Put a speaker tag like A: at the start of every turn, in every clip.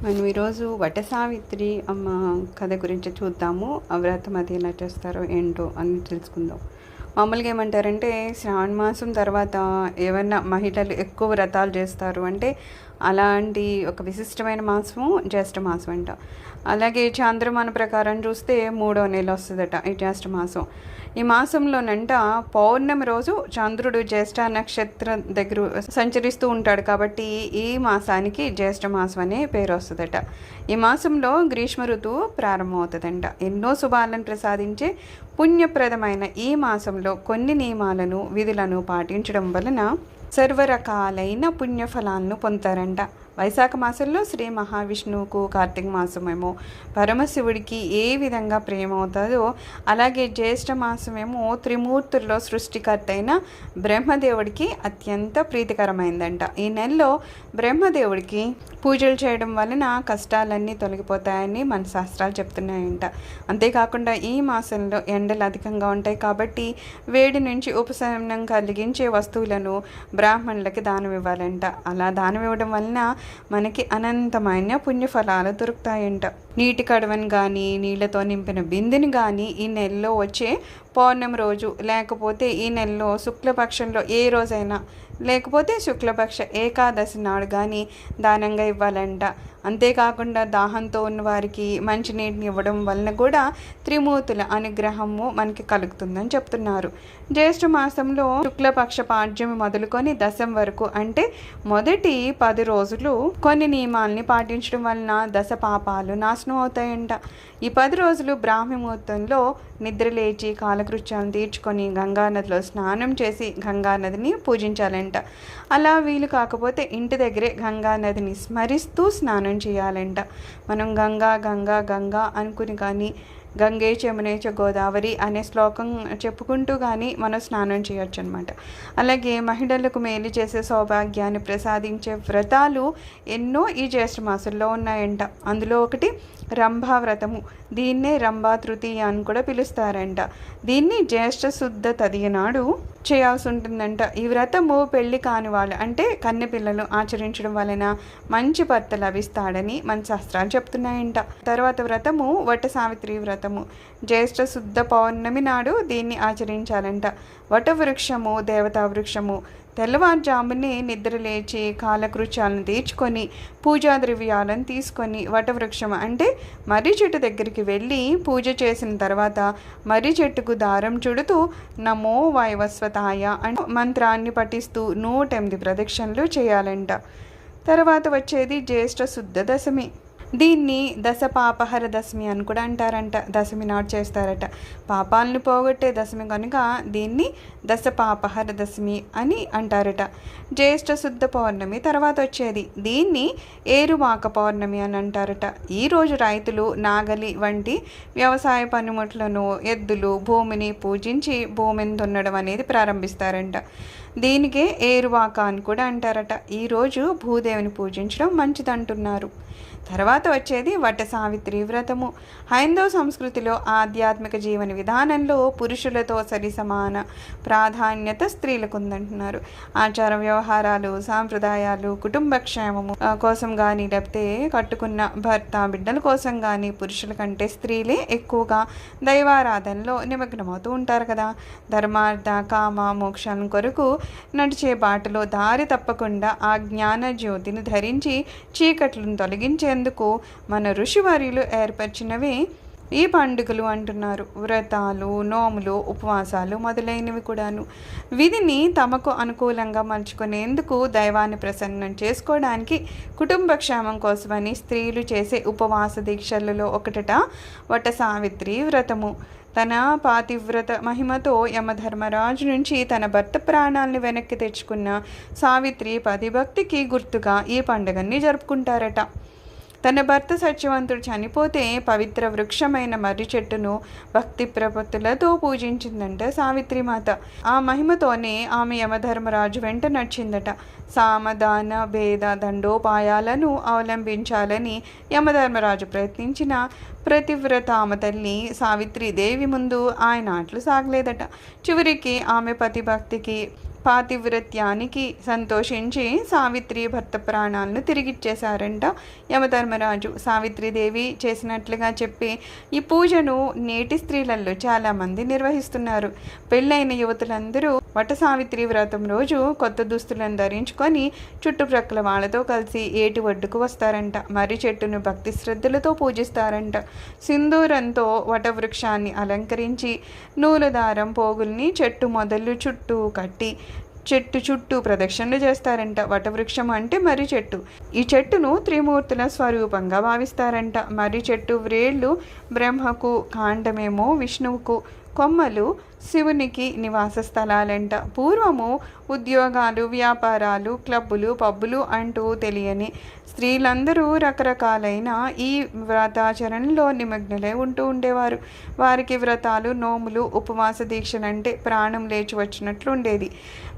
A: మనం ఈరోజు వట సావిత్రి అమ్మ కథ గురించి చూద్దాము. ఆ వ్రతం అది ఎలా చేస్తారో ఏంటో అని తెలుసుకుందాం. మామూలుగా ఏమంటారంటే శ్రావణ మాసం తర్వాత ఏమన్నా మహిళలు ఎక్కువ వ్రతాలు చేస్తారు అంటే అలాంటి ఒక విశిష్టమైన మాసము జ్యేష్ఠ మాసం అంట. అలాగే చాంద్రమాన ప్రకారం చూస్తే 3వ నెల వస్తుందట ఈ జ్యేష్ఠ మాసం. ఈ మాసంలోనంట పౌర్ణమి రోజు చంద్రుడు జ్యేష్ఠ నక్షత్రం దగ్గర సంచరిస్తూ ఉంటాడు కాబట్టి ఈ మాసానికి జ్యేష్ఠ మాసం అనే పేరు వస్తుందట. ఈ మాసంలో గ్రీష్మ ఋతువు ప్రారంభమవుతుందంట. ఎన్నో శుభాలను ప్రసాదించే పుణ్యప్రదమైన ఈ మాసంలో కొన్ని నియమాలను విధులను పాటించడం వలన సర్వరకాలైన పుణ్యఫలాలను పొందుతారంట. వైశాఖ మాసంలో శ్రీ మహావిష్ణువుకు, కార్తీక మాసమేమో పరమశివుడికి ఏ విధంగా ప్రేమ అవుతుందో అలాగే జ్యేష్ఠ మాసమేమో త్రిమూర్తుల్లో సృష్టికర్త అయిన బ్రహ్మదేవుడికి అత్యంత ప్రీతికరమైందంట. ఈ నెలలో బ్రహ్మదేవుడికి పూజలు చేయడం వలన కష్టాలన్నీ తొలగిపోతాయని మన శాస్త్రాలు చెప్తున్నాయంట. అంతేకాకుండా ఈ మాసంలో ఎండలు అధికంగా ఉంటాయి కాబట్టి వేడి నుంచి ఉపశమనం కలిగించే వస్తువులను బ్రాహ్మణులకి దానం ఇవ్వాలంట. అలా దానం ఇవ్వడం వలన మనకి అనంతమైన పుణ్యఫలాలు దొరుకుతాయంట. నీటి కడవని కానీ నీళ్లతో నింపిన బిందెని కానీ ఈ నెలలో వచ్చే పౌర్ణమి రోజు లేకపోతే ఈ నెలలో శుక్లపక్షంలో ఏ రోజైనా లేకపోతే శుక్లపక్ష ఏకాదశి నాడు కానీ దానంగా ఇవ్వాలంట. అంతేకాకుండా దాహంతో ఉన్న వారికి మంచినీటిని ఇవ్వడం వలన కూడా త్రిమూర్తుల అనుగ్రహము మనకి కలుగుతుందని చెప్తున్నారు. జ్యేష్ఠ మాసంలో శుక్లపక్ష పాడ్యమి మొదలుకొని దశం వరకు అంటే మొదటి 10 రోజులు కొన్ని నియమాల్ని పాటించడం వలన దశ పాపాలు నాశనం అవుతాయంట. ఈ 10 రోజులు బ్రాహ్మీ ముహూర్తంలో నిద్రలేచి కాలకృత్యాలను తీర్చుకొని గంగానదిలో స్నానం చేసి గంగానదిని పూజించాలంట. అలా వీలు కాకపోతే ఇంటి దగ్గరే గంగానదిని స్మరిస్తూ స్నానం చేయాలంట. మనం గంగా గంగా గంగా అనుకుని కానీ గంగే చమునేచ గోదావరి అనే శ్లోకం చెప్పుకుంటూ కానీ మనం స్నానం చేయొచ్చు అనమాట. అలాగే మహిళలకు మేలు చేసే సౌభాగ్యాన్ని ప్రసాదించే వ్రతాలు ఎన్నో ఈ జ్యేష్ఠ మాసంలో ఉన్నాయంట. అందులో ఒకటి రంభా వ్రతము. దీన్నే రంభా తృతీయ అని కూడా పిలుస్తారంట. దీన్ని జ్యేష్ఠ శుద్ధ తదియ నాడు చేయాల్సి ఉంటుందంట. ఈ వ్రతము పెళ్లి కాని వాళ్ళు అంటే కన్నె పిల్లలు ఆచరించడం వలన మంచి భర్త లభిస్తాడని మన శాస్త్రాలు చెప్తున్నాయంట. తర్వాత వ్రతము వట సావిత్రి వ్రతము. జ్యేష్ఠ శుద్ధ పౌర్ణమి నాడు దీన్ని ఆచరించాలంట. వట వృక్షము దేవతా వృక్షము. తెల్లవారుజామునే నిద్రలేచి కాలకృత్యాలను తీర్చుకొని పూజా ద్రవ్యాలను తీసుకొని వటవృక్షం అంటే మర్రి చెట్టు దగ్గరికి వెళ్ళి పూజ చేసిన తర్వాత మర్రి చెట్టుకు దారం చుడుతూ నమో వైవస్వతాయ అంటే మంత్రాన్ని పఠిస్తూ 108 ప్రదక్షిణలు చేయాలంట. తర్వాత వచ్చేది జ్యేష్ఠ శుద్ధ దశమి. దీన్ని దశ పాపహర దశమి అని కూడా అంటారంట. దశమి నాడు చేస్తారట. పాపాలను పోగొట్టే దశమి కనుక దీన్ని దశ పాపహర దశమి అని అంటారట. జ్యేష్ఠ శుద్ధ పౌర్ణమి తర్వాత వచ్చేది. దీన్ని ఏరువాక పౌర్ణమి అని అంటారట. ఈరోజు రైతులు నాగలి వంటి వ్యవసాయ పనిముట్లను ఎద్దులు భూమిని పూజించి భూమిని దున్నడం అనేది ప్రారంభిస్తారంట. దీనికే ఏరువాక అని కూడా అంటారట. ఈరోజు భూదేవిని పూజించడం మంచిదంటున్నారు. తర్వాత వచ్చేది వట సావిత్రి వ్రతము. హైందవ సంస్కృతిలో ఆధ్యాత్మిక జీవన విధానంలో పురుషులతో సరి సమాన ప్రాధాన్యత స్త్రీలకు ఉందంటున్నారు. ఆచార వ్యవహారాలు సాంప్రదాయాలు కుటుంబ క్షేమము కోసం కానీ లేకపోతే కట్టుకున్న భర్త బిడ్డల కోసం కానీ పురుషుల కంటే స్త్రీలే ఎక్కువగా దైవారాధనలో నిమగ్నమవుతూ ఉంటారు కదా. ధర్మార్థ కామ మోక్షాల కొరకు నడిచే బాటలో దారి తప్పకుండా ఆ జ్ఞాన జ్యోతిని ధరించి చీకట్లను తొలగించేందుకు మన ఋషివర్యులు ఏర్పరిచినవి ఈ పండుగలు అంటున్నారు. వ్రతాలు నోములు ఉపవాసాలు మొదలైనవి కూడాను విధిని తమకు అనుకూలంగా మలుచుకునేందుకు దైవాన్ని ప్రసన్నం చేసుకోవడానికి కుటుంబ క్షేమం కోసమని స్త్రీలు చేసే ఉపవాస దీక్షలలో ఒకటట వట సావిత్రి వ్రతము. తన పాతివ్రత మహిమతో యమధర్మరాజు నుంచి తన భర్త ప్రాణాలను వెనక్కి తెచ్చుకున్న సావిత్రి పతిభక్తికి గుర్తుగా ఈ పండుగని జరుపుకుంటారట. తన భర్త సత్యవంతుడు చనిపోతే పవిత్ర వృక్షమైన మర్రి చెట్టును భక్తి ప్రపత్తులతో పూజించిందంట సావిత్రిమాత. ఆ మహిమతోనే ఆమె యమధర్మరాజు వెంట నడిచిందట. సామదాన భేద దండోపాయాలను అవలంబించాలని యమధర్మరాజు ప్రయత్నించిన ప్రతివ్రతామ తల్లి సావిత్రీదేవి ముందు ఆయన ఆటలు సాగలేదట. చివరికి ఆమె పతిభక్తికి పాతివ్రత్యానికి సంతోషించి సావిత్రి భర్త ప్రాణాలను తిరిగిచ్చేశారంట యమధర్మరాజు. సావిత్రీదేవి చేసినట్లుగా చెప్పి ఈ పూజను నేటి స్త్రీలలో చాలామంది నిర్వహిస్తున్నారు. పెళ్ళైన యువతులందరూ వట సావిత్రి వ్రతం రోజు కొత్త దుస్తులను ధరించుకొని చుట్టుప్రక్కల వాళ్ళతో కలిసి ఏటి ఒడ్డుకు వస్తారంట. మర్రి చెట్టును భక్తి శ్రద్ధలతో పూజిస్తారంట. సింధూరంతో వటవృక్షాన్ని అలంకరించి నూలుదారం పోగుల్ని చెట్టు మొదలు చుట్టూ కట్టి చెట్టు చుట్టూ ప్రదక్షిణలు చేస్తారంట. వటవృక్షం అంటే మర్రి చెట్టు. ఈ చెట్టును త్రిమూర్తుల స్వరూపంగా భావిస్తారంట. మర్రి చెట్టు వ్రేళ్ళు బ్రహ్మకు, కాండమేమో విష్ణువుకు, కొమ్మలు శివునికి నివాస స్థలాలంట. పూర్వము ఉద్యోగాలు, వ్యాపారాలు, క్లబ్బులు, పబ్బులు అంటూ తెలియని స్త్రీలందరూ రకరకాలైన ఈ వ్రతాచరణలో నిమగ్నలై ఉంటూ ఉండేవారు. వారికి వ్రతాలు, నోములు, ఉపవాస దీక్షలంటే ప్రాణం లేచి వచ్చినట్లు ఉండేది.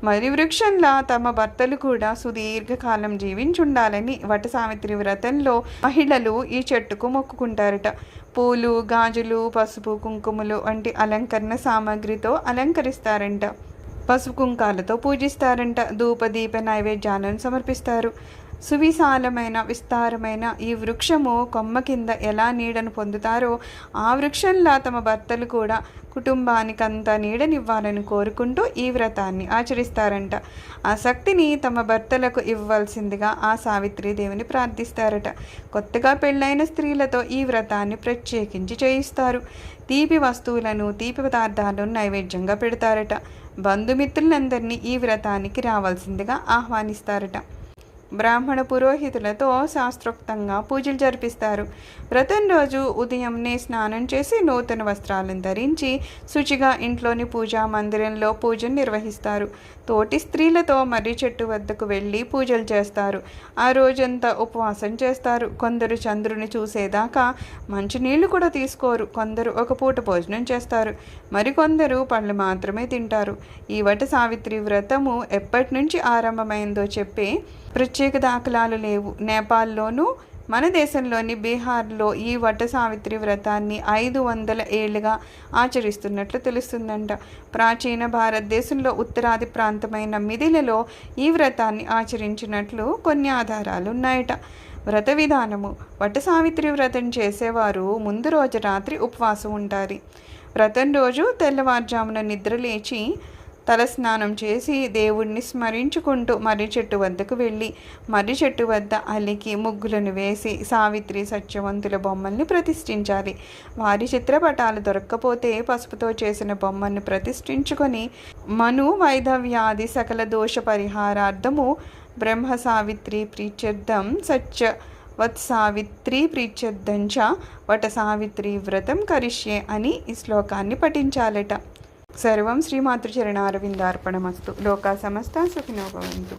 A: మరి వృక్షంలా తమ భర్తలు కూడా సుదీర్ఘకాలం జీవించుండాలని వట సావిత్రి వ్రతంలో మహిళలు ఈ చెట్టుకు మొక్కుకుంటారట. పూలు, గాజులు, పసుపు, కుంకుమలు వంటి అలంకరణ సామాగ్రితో అలంకరిస్తారంట. పసుపు కుంకాలతో పూజిస్తారంట. ధూపదీప నైవేద్యాలను సమర్పిస్తారు. సువిశాలమైన విస్తారమైన ఈ వృక్షము కొమ్మ కింద ఎలా నీడను పొందుతారో ఆ వృక్షంలా తమ భర్తలు కూడా కుటుంబానికంతా నీడనివ్వాలని కోరుకుంటూ ఈ వ్రతాన్ని ఆచరిస్తారంట. ఆ శక్తిని తమ భర్తలకు ఇవ్వాల్సిందిగా ఆ సావిత్రీదేవిని ప్రార్థిస్తారట. కొత్తగా పెళ్ళైన స్త్రీలతో ఈ వ్రతాన్ని ప్రత్యేకించి చేయిస్తారు. తీపి వస్తువులను, తీపి పదార్థాలను నైవేద్యంగా పెడతారట. బంధుమిత్రులందరినీ ఈ వ్రతానికి రావాల్సిందిగా ఆహ్వానిస్తారట. బ్రాహ్మణ పురోహితులతో శాస్త్రోక్తంగా పూజలు జరిపిస్తారు. వ్రతం రోజు ఉదయంనే స్నానం చేసి నూతన వస్త్రాలను ధరించి శుచిగా ఇంట్లోని పూజా మందిరంలో పూజను నిర్వహిస్తారు. తోటి స్త్రీలతో మర్రి చెట్టు వద్దకు వెళ్ళి పూజలు చేస్తారు. ఆ రోజంతా ఉపవాసం చేస్తారు. కొందరు చంద్రుని చూసేదాకా మంచినీళ్లు కూడా తీసుకోరు. కొందరు ఒక పూట భోజనం చేస్తారు. మరికొందరు పళ్ళు మాత్రమే తింటారు. ఈ వట సావిత్రి వ్రతము ఎప్పటి నుంచి ఆరంభమైందో చెప్పే ప్రత్యేక దాఖలాలు లేవు. నేపాల్లోనూ మన దేశంలోని బీహార్లో ఈ వట సావిత్రి వ్రతాన్ని 500 ఏళ్లుగా ఆచరిస్తున్నట్లు తెలుస్తుందంట. ప్రాచీన భారతదేశంలో ఉత్తరాది ప్రాంతమైన మిథిలలో ఈ వ్రతాన్ని ఆచరించినట్లు కొన్ని ఆధారాలు ఉన్నాయట. వ్రత విధానము: వట సావిత్రి వ్రతం చేసేవారు ముందు రోజు రాత్రి ఉపవాసం ఉంటారు. వ్రతం రోజు తెల్లవారుజామున నిద్రలేచి తలస్నానం చేసి దేవుణ్ణి స్మరించుకుంటూ మర్రి చెట్టు వద్దకు వెళ్ళి మర్రి చెట్టు వద్ద అలికి ముగ్గులను వేసి సావిత్రి, సత్యవంతుల బొమ్మల్ని ప్రతిష్ఠించాలి. వారి చిత్రపటాలు దొరక్కపోతే పసుపుతో చేసిన బొమ్మను ప్రతిష్ఠించుకొని మను వైధవ్యాది సకల దోష పరిహారార్థము బ్రహ్మ సావిత్రి ప్రీత్యర్థం వత్సావిత్రి ప్రీత్యర్థంచ వట సావిత్రి వ్రతం కరిష్యే అని ఈ శ్లోకాన్ని పఠించాలట. సర్వం శ్రీమాతృచరణారవిందార్పణమస్తు. లోకా సమస్తా సుఖినో భవంతు.